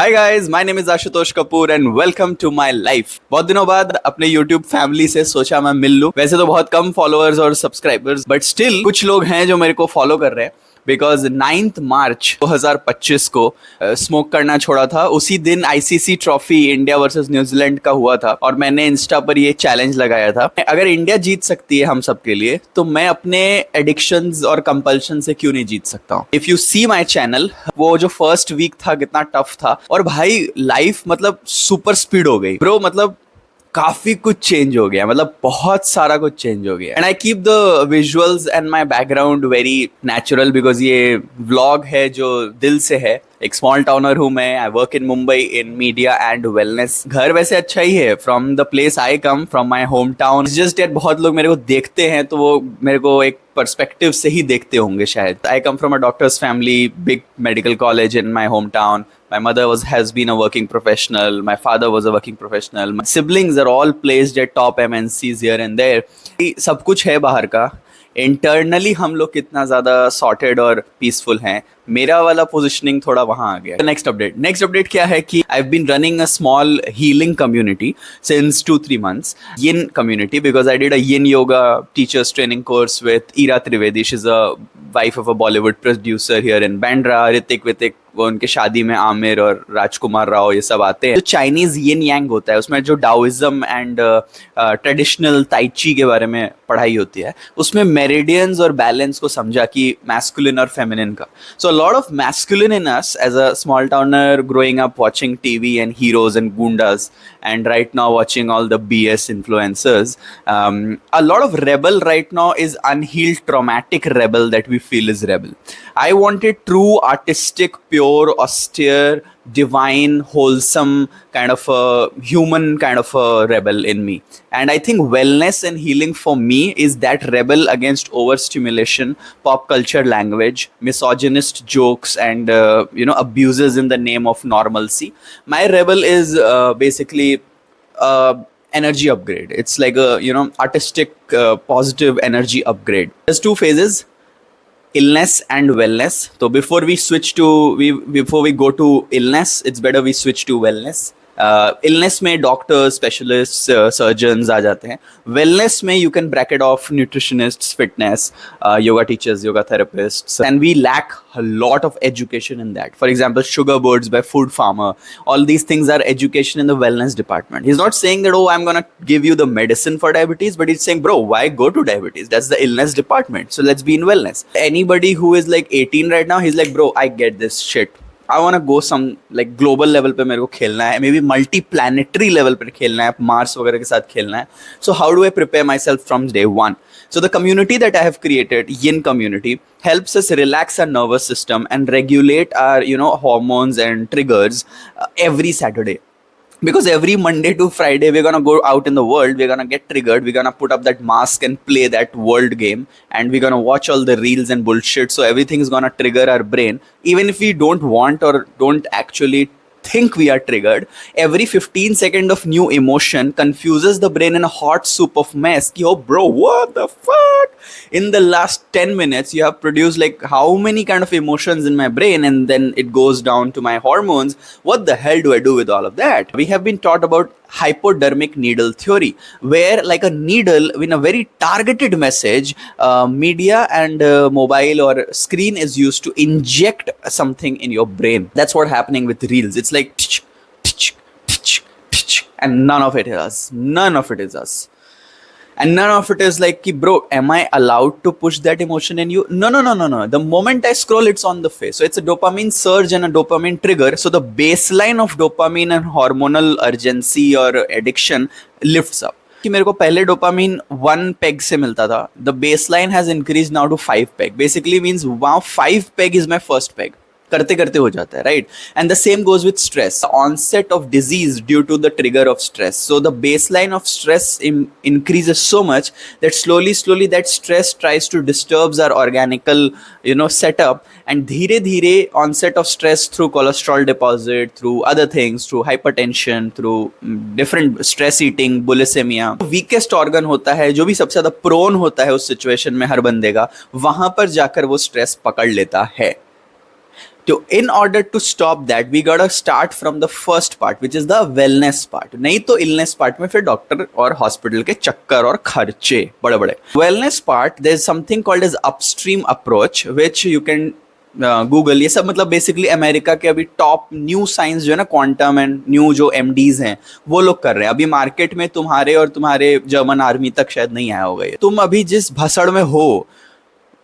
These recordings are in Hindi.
Hi guys, my name is Ashutosh Kapoor and welcome to my life. बहुत दिनों बाद अपने YouTube फैमिली से सोचा मैं मिल लूं। वैसे तो बहुत कम फॉलोअर्स और सब्सक्राइबर्स, बट स्टिल कुछ लोग हैं जो मेरे को फॉलो कर रहे हैं। बिकॉज 9 मार्च 2025 को स्मोक करना छोड़ा था। उसी दिन ICC trophy India versus New Zealand का हुआ था और मैंने इंस्टा पर ये चैलेंज लगाया था, अगर इंडिया जीत सकती है हम सब के लिए तो मैं अपने एडिक्शंस और कंपल्शन से क्यों नहीं जीत सकता हूँ। If you see my channel, वो जो फर्स्ट वीक था कितना टफ था और भाई लाइफ मतलब सुपर स्पीड हो गई ब्रो। मतलब काफी कुछ चेंज हो गया, मतलब बहुत सारा कुछ चेंज हो गया। And I keep the visuals and my background very natural because ये व्लॉग है जो दिल से है। एक स्मॉल टाउनर हूँ मैं। I work in Mumbai in media and wellness. घर वैसे अच्छा ही है, from the place I come from my home town. Just that बहुत लोग मेरे को देखते हैं तो वो मेरे को एक पर्सपेक्टिव से ही देखते होंगे शायद। I come from a doctors family, big medical college in my hometown. My mother has been a working professional. My father was a working professional. My siblings are all placed at top MNCs here and there. सब कुछ है बाहर का। इंटरनली हम लोग कितना ज़्यादा सॉर्टेड और पीसफुल हैं, मेरा वाला पोजिशनिंग थोड़ा वहाँ आ गया। नेक्स्ट अपडेट क्या है कि I have been running a small healing community since 2-3 months. Yin community, because I did a Yin yoga teachers training course with Ira Trivedi. She's a wife of a Bollywood producer here in Bandra. Ritik वो उनके शादी में आमिर और राजकुमार राव ये सब आते हैं। जो चाइनीज यिन यांग होता है उसमें जो डाओइज्म एंड ट्रेडिशनल ताइची के बारे में पढ़ाई होती है, उसमें मेरिडियंस और बैलेंस को समझा कि मैस्कुलिन और फेमिनिन का। So lot of masculine in us as a small towner growing up watching TV and heroes and goondas and right now watching all the BS influencers. A lot of rebel right now is unhealed traumatic rebel that we feel is rebel. I wanted true artistic, pure, austere, divine, wholesome kind of a human kind of a rebel in me. And I think wellness and healing for me is that rebel against overstimulation, pop culture language, misogynist jokes and abuses in the name of normalcy. My rebel is basically energy upgrade. It's like a artistic positive energy upgrade. There's two phases, illness and wellness. So before we go to illness, it's better we switch to wellness. Illness में डॉक्टर्स, स्पेशलिस्ट, सर्जन्स आ जाते हैं। वेलनेस में you can bracket of nutritionists, fitness, yoga teachers, yoga therapists, and we lack a lot of education in that. For example, Sugar Birds by Food Farmer. All these things are education in the wellness department. He's not saying that, oh, I'm going to give you the medicine for diabetes, but he's saying, bro, why go to diabetes? That's the illness department. So let's be in wellness. Anybody who is like 18 right now, he's like, bro, I get this shit. I want to go some like global level पे मेरे को खेलना है, maybe multi-planetary level पे खेलना है, मार्स वगैरह के साथ खेलना है. So how do I prepare myself from day one? So the community that I have created, Yin community, helps us relax our nervous system and regulate our hormones and triggers every Saturday. Because every Monday to Friday, we're going to go out in the world, we're going to get triggered, we're going to put up that mask and play that world game, and we're going to watch all the reels and bullshit, so everything is going to trigger our brain. Even if we don't want or don't actually think we are triggered, every 15 seconds of new emotion confuses the brain in a hot soup of mess. Yo, bro, what the fuck? In the last 10 minutes, you have produced like how many kind of emotions in my brain, and then it goes down to my hormones. What the hell do I do with all of that? We have been taught about hypodermic needle theory, where like a needle in a very targeted message, media and mobile or screen is used to inject something in your brain. That's what happening with reels. It's like and none of it is us. And none of it is like, bro, am I allowed to push that emotion in you? No. The moment I scroll, it's on the face. So it's a dopamine surge and a dopamine trigger. So the baseline of dopamine and hormonal urgency or addiction lifts up. कि मेरे को पहले डोपामिन 1 पेग से मिलता था. The baseline has increased now to 5 peg. Basically means wow, 5 peg is my first peg. करते करते हो जाता है, right? And the same goes with stress. The onset of disease due to the trigger of stress. So the baseline of stress increases so much that slowly that stress tries to disturb our organical setup, and धीरे धीरे onset of stress through cholesterol deposit, through other things, through hypertension, through different stress eating, bulimia. Weakest organ होता है, जो भी सबसे ज़्यादा prone होता है उस situation में हर बंदे का, वहाँ पर जाकर वो stress पकड़ लेता है. तो in order to stop that we gotta start from the first part which is the wellness part. नहीं तो illness part में फिर डॉक्टर और हॉस्पिटल के चक्कर और खर्चे बड़े बड़े. Wellness part there is something called as upstream approach which you can Google. ये सब मतलब बेसिकली अमेरिका के अभी टॉप न्यू साइंस जो है ना, क्वांटम एंड न्यू जो एमडीज हैं वो लोग कर रहे हैं. अभी मार्केट में तुम्हारे और तुम्हारे जर्मन आर्मी तक शायद नहीं आया होगा ये. तुम अभी जिस भसड़ में हो,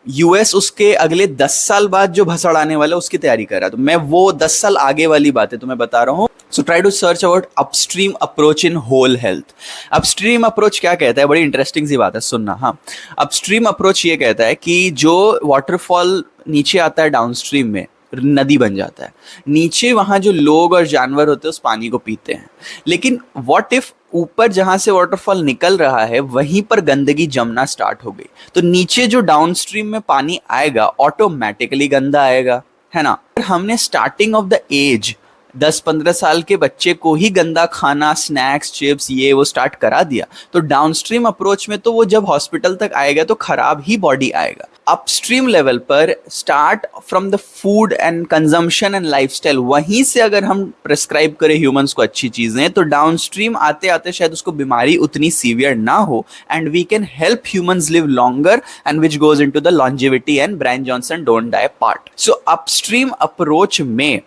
यूएस उसके अगले 10 साल बाद जो भसड़ आने वाला है उसकी तैयारी कर रहा है. तो मैं वो 10 साल आगे वाली बातें तुम्हें बता रहा हूँ. So try to search about upstream approach in whole health. Upstream approach क्या कहता है, बड़ी इंटरेस्टिंग सी बात है, सुनना. हाँ, अपस्ट्रीम अप्रोच ये कहता है कि जो वाटरफॉल नीचे आता है डाउनस्ट्रीम में नदी बन जाता है, नीचे वहाँ जो लोग और जानवर होते हैं उस पानी को पीते हैं. लेकिन व्हाट इफ ऊपर जहां से वाटरफॉल निकल रहा है वहीं पर गंदगी जमना स्टार्ट हो गई, तो नीचे जो डाउनस्ट्रीम में पानी आएगा ऑटोमेटिकली गंदा आएगा, है ना. हमने स्टार्टिंग ऑफ द एज 10-15 साल के बच्चे को ही गंदा खाना, स्नैक्स, चिप्स ये वो स्टार्ट करा दिया, तो डाउनस्ट्रीम अप्रोच में तो वो जब हॉस्पिटल तक आएगा तो खराब ही बॉडी आएगा. अपस्ट्रीम लेवल पर start from the food and consumption and lifestyle, वहीं से अगर हम प्रेस्क्राइब करें ह्यूमंस को अच्छी चीजें, तो डाउनस्ट्रीम आते आते शायद उसको बीमारी उतनी सीवियर ना हो and we can help humans live longer and which goes into the longevity and Brian Johnson don't die part. So upstream approach में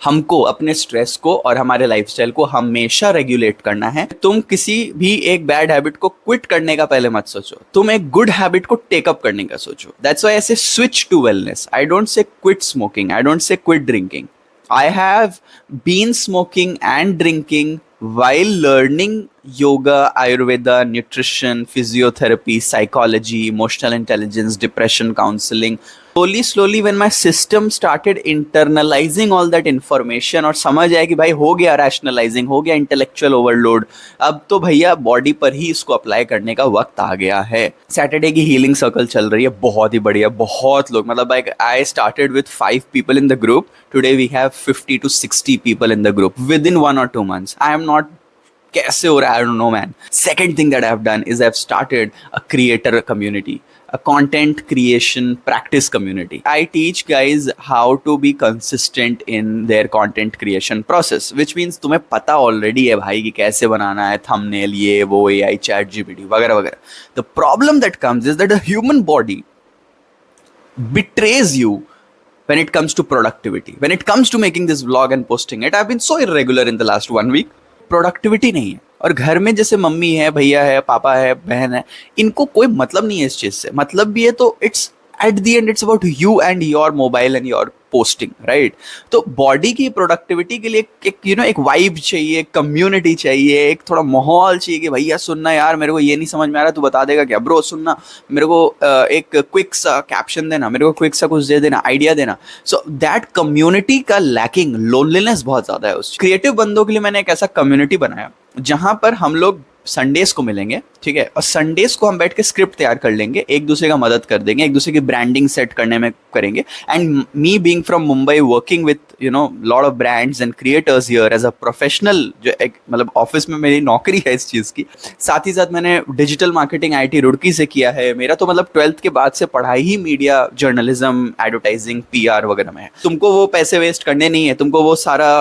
हमको अपने स्ट्रेस को और हमारे लाइफस्टाइल को हमेशा रेगुलेट करना है. तुम किसी भी एक बैड हैबिट को क्विट करने का पहले मत सोचो, तुम एक गुड हैबिट को टेकअप करने का सोचो. That's why I say switch to wellness. I don't say quit smoking, I don't say quit drinking. I have been smoking and drinking while learning yoga, Ayurveda, nutrition, physiotherapy, psychology, emotional intelligence, depression counseling. Slowly when my system started internalizing all that information और समझ आया कि भाई हो गया rationalizing, हो गया intellectual overload, अब तो भैया बॉडी पर ही इसको अप्लाई करने का वक्त आ गया है. सैटरडे की हीलिंग सर्कल चल रही है, बहुत ही बढ़िया. बहुत लोग, मतलब like I started with 5 people in the group. Today we have 50 to 60 people in the group within 1 or 2 months. I am not कैसे हो रहा है, I don't know man. Second thing that I have done is I have started a creator community, a content creation practice community. I teach guys how to be consistent in their content creation process, which means तुम्हें पता already है भाई कि कैसे बनाना है thumbnail, ये वो AI, chat GPT वगैरह वगैरह. The problem that comes is that the human body betrays you when it comes to productivity, when it comes to making this vlog and posting it. I've been so irregular in the last 1 week. Productivity नहीं है, और घर में जैसे मम्मी है, भैया है, पापा है, बहन है, इनको कोई मतलब नहीं है इस चीज से. मतलब भी है तो it's at the end it's about you and your mobile and your posting, right. तो बॉडी की प्रोडक्टिविटी के लिए एक एक वाइब चाहिए, कम्युनिटी चाहिए, एक थोड़ा माहौल चाहिए कि भैया सुनना यार, मेरे को ये नहीं समझ में आ रहा, तू बता देगा क्या, ब्रो सुनना, मेरे को एक क्विक सा कैप्शन देना, मेरे को क्विक सा कुछ दे देना, आइडिया देना. सो दैट कम्युनिटी का लैकिंग, लोनलीनेस बहुत ज्यादा है. उस क्रिएटिव बंदों के लिए मैंने एक ऐसा कम्युनिटी बनाया जहां पर हम लोग संडेज को मिलेंगे, ठीक है, और संडेज को हम बैठ के स्क्रिप्ट तैयार कर लेंगे, एक दूसरे का मदद कर देंगे, एक दूसरे की ब्रांडिंग सेट करने में करेंगे. And me being from Mumbai, working with lot of brands and creators here as a professional, जो एक मतलब ऑफिस में मेरी नौकरी है इस चीज़ की. साथ ही साथ मैंने डिजिटल मार्केटिंग IIT रुड़की से किया है. मेरा तो मतलब 12th के बाद से पढ़ाई ही मीडिया, जर्नलिज्म, एडवर्टाइजिंग, PR वगैरह में है. तुमको वो पैसे वेस्ट करने नहीं है, तुमको वो सारा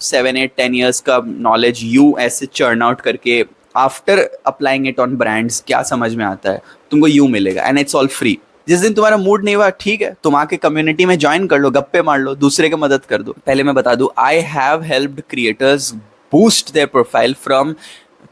7-8-10 ईयर्स का नॉलेज यू ऐसे चर्न आउट करके after applying it on brands क्या समझ में आता है तुमको यूं मिलेगा. And it's all free. जिस दिन तुम्हारा मूड नहीं हुआ, ठीक है, तुम आके कम्युनिटी में ज्वाइन कर लो, गप्पे मार लो, दूसरे की मदद कर दो. पहले मैं बता दूं, I have helped creators boost their profile from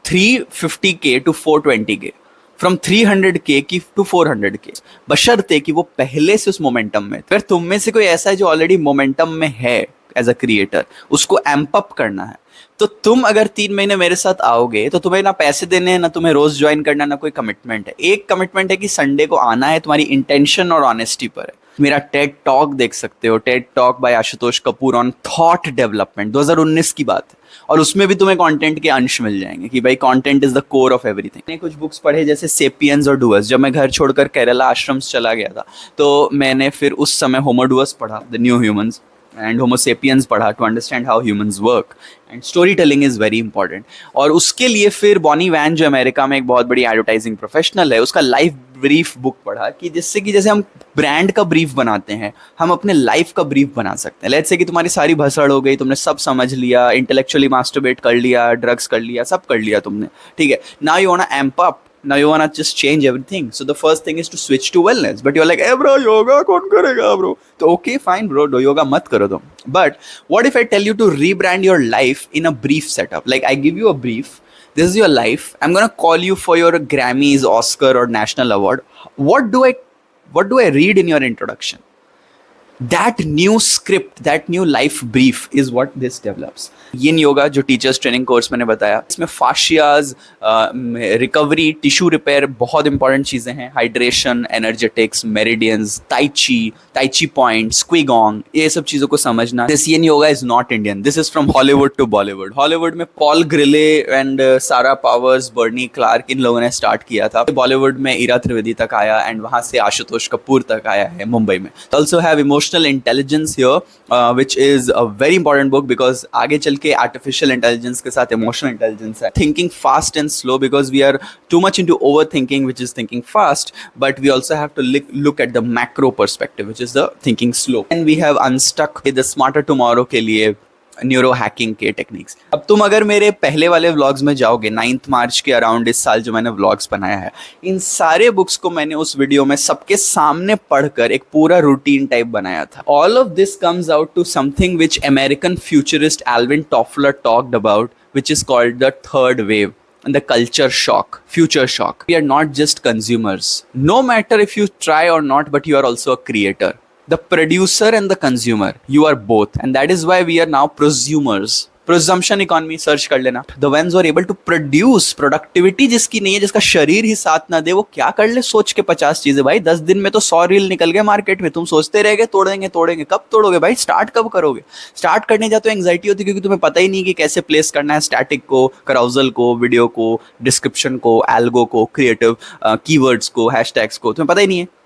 350K to 420K, from 300K की टू 400K, बशर्ते कि वो पहले से उस मोमेंटम में. फिर तुम में से कोई ऐसा है जो ऑलरेडी मोमेंटम में है एज अ क्रिएटर, उसको एम्प अप करना है, तो तुम अगर 3 महीने मेरे साथ आओगे तो तुम्हें ना पैसे देने हैं, ना तुम्हें रोज ज्वाइन करना, ना कोई कमिटमेंट है. एक कमिटमेंट है कि संडे को आना है, तुम्हारी इंटेंशन और ऑनेस्टी पर है. मेरा टेड टॉक देख सकते हो, Ted talk bye Ashutosh Kapoor on thought development, 2019 की बात है, और उसमें भी तुम्हें कंटेंट के अंश मिल जाएंगे कि भाई content is the core of everything. मैंने कुछ बुक्स पढ़े जैसे सेपियंस और डूअर्स. जब मैं घर छोड़कर केरला आश्रम्स चला गया था तो मैंने फिर उस समय होमो डूअर्स पढ़ा, the new humans, and Homo sapiens पढ़ा to understand how humans work. And storytelling is very important. और उसके लिए फिर बॉनी वैन, जो अमेरिका में एक बहुत बड़ी एडवर्टाइजिंग प्रोफेशनल है, उसका लाइफ ब्रीफ बुक पढ़ा कि जिससे कि जैसे हम ब्रांड का ब्रीफ बनाते हैं, हम अपने लाइफ का ब्रीफ बना सकते हैं। लेट्स से कि तुम्हारी सारी भसड़ हो गई, तुमने सब समझ लिया, इंटेलेक्चुअली मास्टरबेट कर लिया, ड्रग्स कर लिया, सब कर लिया तुमने, ठीक है। Now you want to amp up, now you want to just change everything, so the first thing is to switch to wellness, but you're like, hey bro, yoga कौन करेगा bro? तो okay fine bro, do yoga मत करो तुम, but what if I tell you to rebrand your life in a brief setup? Like I give you a brief, this is your life, I'm gonna call you for your Grammys, Oscar or national award. what do I read in your introduction? That new script, that new life brief is what this develops. यिन योगा जो टीचर्स ट्रेनिंग कोर्स मैंने बताया, इसमें फाशियाज, रिकवरी, टिश्यू रिपेयर बहुत इंपॉर्टेंट चीज़ें हैं, hydration, energetics, meridians, tai chi point, qigong, ये सब चीज़ों को समझना. This yin yoga is not Indian, this is from Hollywood to Bollywood. Hollywood में Paul Grilley and Sarah Powers, Bernie Clark, इन लोगों ने स्टार्ट किया था. बॉलीवुड में ईरा त्रिवेदी तक आया एंड वहाँ से आशुतोष कपूर तक आया है मुंबई में. Also have emotional intelligence here, which is a very important book, because आगे चल के आर्टिफिशियल इंटेलिजेंस के साथ इमोशनल इंटेलिजेंस है. Thinking fast and slow, because we are too much into over thinking, which is thinking fast, but we also have to look at the macro perspective, which is the thinking slow. And we have unstuck the smarter tomorrow के लिए न्यूरो हैकिंग के टेक्निक्स. अब तुम अगर मेरे पहले वाले व्लॉग्स में जाओगे, 9 मार्च के अराउंड इस साल जो मैंने व्लॉग्स बनाया है, इन सारे बुक्स को मैंने उस वीडियो में सबके सामने पढ़कर एक पूरा रूटीन टाइप बनाया था. All of this comes out to something which American futurist Alvin Toffler talked about, which is called the third wave and the culture shock, future shock. We are not just consumers. No matter if you try or not, but you are also a creator. The producer and the consumer, you are both, and that is why we are now prosumers. Presumption economy search कर लेना. The ones who are able to produce, productivity जिसकी नहीं है, जिसका शरीर ही साथ ना दे, वो क्या कर ले सोच के 50 चीजें. भाई 10 दिन में तो 100 रील निकल गए मार्केट में, तुम सोचते रह गए तोड़ेंगे. कब तोड़ोगे भाई? स्टार्ट कब करोगे? स्टार्ट करने जाते हो एंग्जाइटी होती है, क्योंकि तुम्हें पता ही नहीं कि कैसे प्लेस करना है स्टैटिक को, कराउजल को, वीडियो को, डिस्क्रिप्शन को, एल्गो को, क्रिएटिव कीवर्ड्स को, हैशटैग्स को, तुम्हें पता ही नहीं है.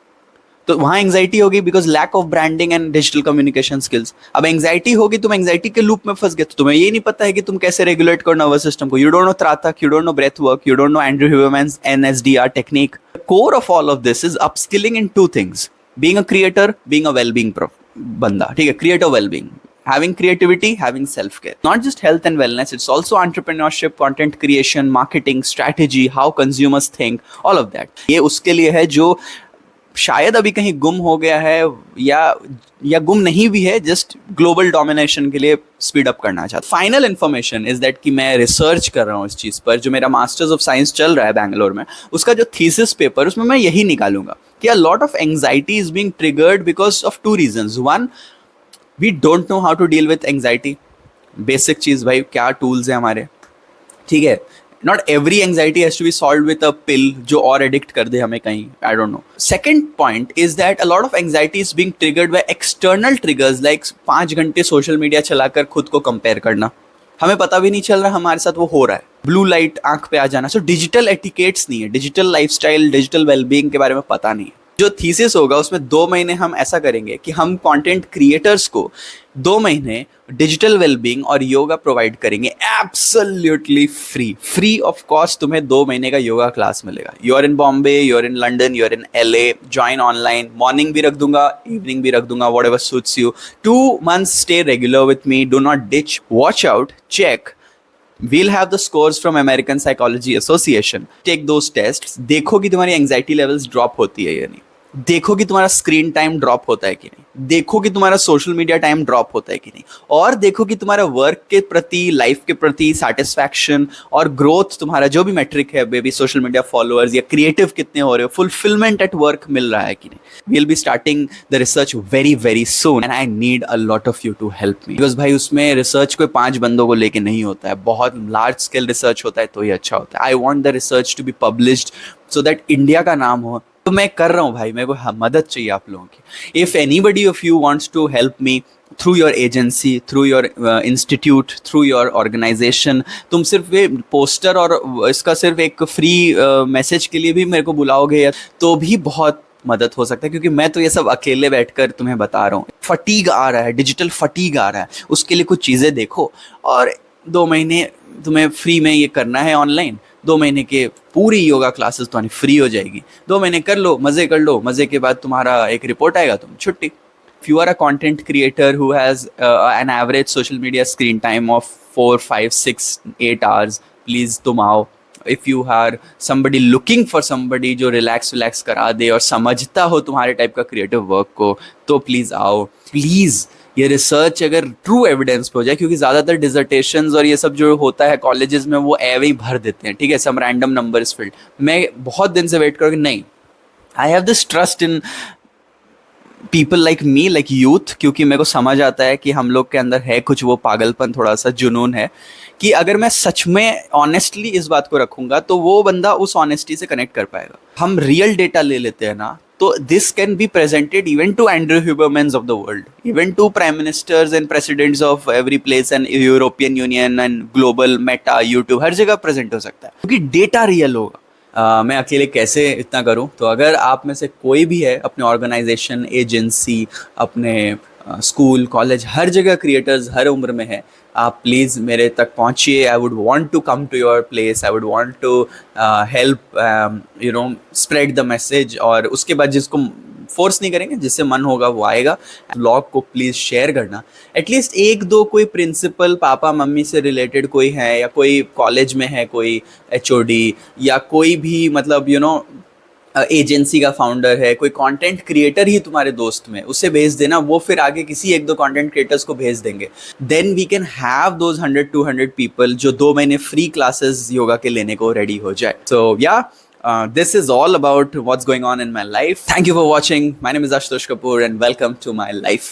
तो वहाँ एंग्जाइटी होगी, because lack of branding and digital communication skills. अब एंग्जाइटी होगी, तुम एंग्जाइटी के लूप में फंस गए, तो तुम्हें ये नहीं पता है कि तुम कैसे रेगुलेट करो नर्वस सिस्टम को. You don't know trataka, you don't know breath work, you don't know Andrew Huberman's NSDR technique. Core of all of this is upskilling in 2 things, being a creator, being a wellbeing बंदा. ठीक है, creator, wellbeing, having creativity, having self-care. Not just health and wellness, it's also entrepreneurship, content creation, marketing, strategy, how consumers think, all of that. ये उसके लिए है जो शायद अभी कहीं गुम हो गया है, या गुम नहीं भी है, जस्ट ग्लोबल डोमिनेशन के लिए स्पीड अप करना चाहता. फाइनल इन्फॉर्मेशन इज दैट कि मैं रिसर्च कर रहा हूँ इस चीज़ पर. जो मेरा मास्टर्स ऑफ साइंस चल रहा है बैंगलोर में, उसका जो थीसिस पेपर, उसमें मैं यही निकालूंगा कि a lot of anxiety is being triggered because of 2 reasons. One, we don't know how to deal with anxiety. Basic चीज़ भाई, क्या टूल्स हैं हमारे, ठीक है. Not every anxiety has to be solved with a pill जो और एडिक्ट कर दे हमें कहीं, I don't know. Second point is that a lot of anxiety is being triggered by external triggers like 5 घंटे सोशल मीडिया चलाकर खुद को कंपेयर करना. हमें पता भी नहीं चल रहा हमारे साथ वो हो रहा है. ब्लू लाइट आंख पे आ जाना. सो डिजिटल एटिकेट्स नहीं है, डिजिटल लाइफस्टाइल, डिजिटल वेलबीइंग के बारे में पता नहीं है. जो थीसिस होगा उसमें 2 महीने हम ऐसा करेंगे कि हम कंटेंट क्रिएटर्स को 2 महीने डिजिटल वेलबीइंग और योगा प्रोवाइड करेंगे एब्सोल्युटली फ्री ऑफ कॉस्ट. तुम्हें 2 महीने का योगा क्लास मिलेगा. You are in Bombay, you are in London, you are in LA, join online. Morning भी रख दूंगा, इवनिंग भी रख दूंगा, whatever suits you. 2 months stay regular with me, do not ditch, watch out, check. We'll have the scores from American Psychology Association. Take those tests. देखो कि तुम्हारी एंग्जाइटी लेवल्स ड्रॉप होती है या नहीं. देखो कि तुम्हारा स्क्रीन टाइम ड्रॉप होता है कि नहीं. देखो कि तुम्हारा सोशल मीडिया टाइम ड्रॉप होता है कि नहीं. और देखो कि तुम्हारा वर्क के प्रति, लाइफ के प्रति सेटिस्फैक्शन और ग्रोथ, तुम्हारा जो भी मेट्रिक है, बेबी सोशल मीडिया फॉलोअर्स या क्रिएटिव कितने हो रहे हो, फुलफिलमेंट एट वर्क मिल रहा है कि नहीं. We'll be starting the research very very soon and I need a lot of you to help me. Because भाई उसमें रिसर्च कोई 5 बंदों को लेके नहीं होता है, बहुत लार्ज स्केल रिसर्च होता है, तो ये अच्छा होता है. I want the research to be published so that India का नाम हो. तो मैं कर रहा हूँ भाई, मेरे को मदद चाहिए आप लोगों की. If anybody of you wants to help me through your agency, through your institute, through your organization, तुम सिर्फ ये पोस्टर और इसका सिर्फ एक फ्री मैसेज के लिए भी मेरे को बुलाओगे तो भी बहुत मदद हो सकता है. क्योंकि मैं तो ये सब अकेले बैठकर तुम्हें बता रहा हूँ. फटीग आ रहा है, डिजिटल फटीग आ रहा है, उसके लिए कुछ चीज़ें देखो. और 2 महीने तुम्हें फ्री में ये करना है ऑनलाइन, 2 महीने के पूरी योगा क्लासेस तुम्हारी फ्री हो जाएगी। 2 महीने कर लो, मज़े कर लो, मज़े के बाद तुम्हारा एक रिपोर्ट आएगा, तुम छुट्टी। If you are a content creator who has an average social media screen time of 4, 5, 6, 8 hours, please तुम आओ। If you are somebody looking for somebody जो relax करा दे और समझता हो तुम्हारे टाइप का क्रिएटिव वर्क को, तो प्लीज़ आओ। प्लीज़ ये रिसर्च अगर ट्रू एविडेंस पे हो जाए, क्योंकि ज़्यादातर डिसर्टेशंस और ये सब जो होता है कॉलेजेस में वो एवे ही भर देते हैं, ठीक है, some random number is filled. मैं बहुत दिन से वेट करूँ कि नहीं, I have this trust in people like me, like youth, क्योंकि मेरे को समझ आता है कि हम लोग के अंदर है कुछ वो पागलपन, थोड़ा सा जुनून है, कि अगर मैं सच में ऑनेस्टली इस बात को रखूंगा तो वो बंदा उस ऑनेस्टी से कनेक्ट कर पाएगा। हम रियल डेटा ले लेते हैं ना, तो this can be presented even to Andrew Huberman's of the world, even to prime ministers and presidents of every place and European Union and global, Meta, YouTube, हर जगह प्रेजेंट हो सकता है, क्योंकि डेटा रियल होगा। मैं अकेले कैसे इतना करूं? तो अगर आप में से कोई भी है, अपने ऑर्गेनाइजेशन, एजेंसी, अपने स्कूल, कॉलेज, हर जगह क्रिएटर्स हर उम्र में है, आप प्लीज़ मेरे तक पहुंचिए। I would want to come to your place, I would want to help you know spread the message. और उसके बाद जिसको फोर्स नहीं करेंगे, जिससे मन होगा वो आएगा। ब्लॉग को प्लीज़ शेयर करना। एटलीस्ट 1-2 कोई प्रिंसिपल, पापा मम्मी से रिलेटेड कोई है, या कोई कॉलेज में है कोई HOD, या कोई भी मतलब यू नो एजेंसी का फाउंडर है, कोई कंटेंट क्रिएटर ही तुम्हारे दोस्त में, उसे भेज देना, वो फिर आगे किसी 1-2 कंटेंट क्रिएटर्स को भेज देंगे। Then we can have those 100-200 people जो 2 महीने फ्री क्लासेस योगा के लेने को रेडी हो जाए। सो या this is all about what's going on in my life. Thank you for watching. My name is Ashutosh Kapoor and welcome to my life.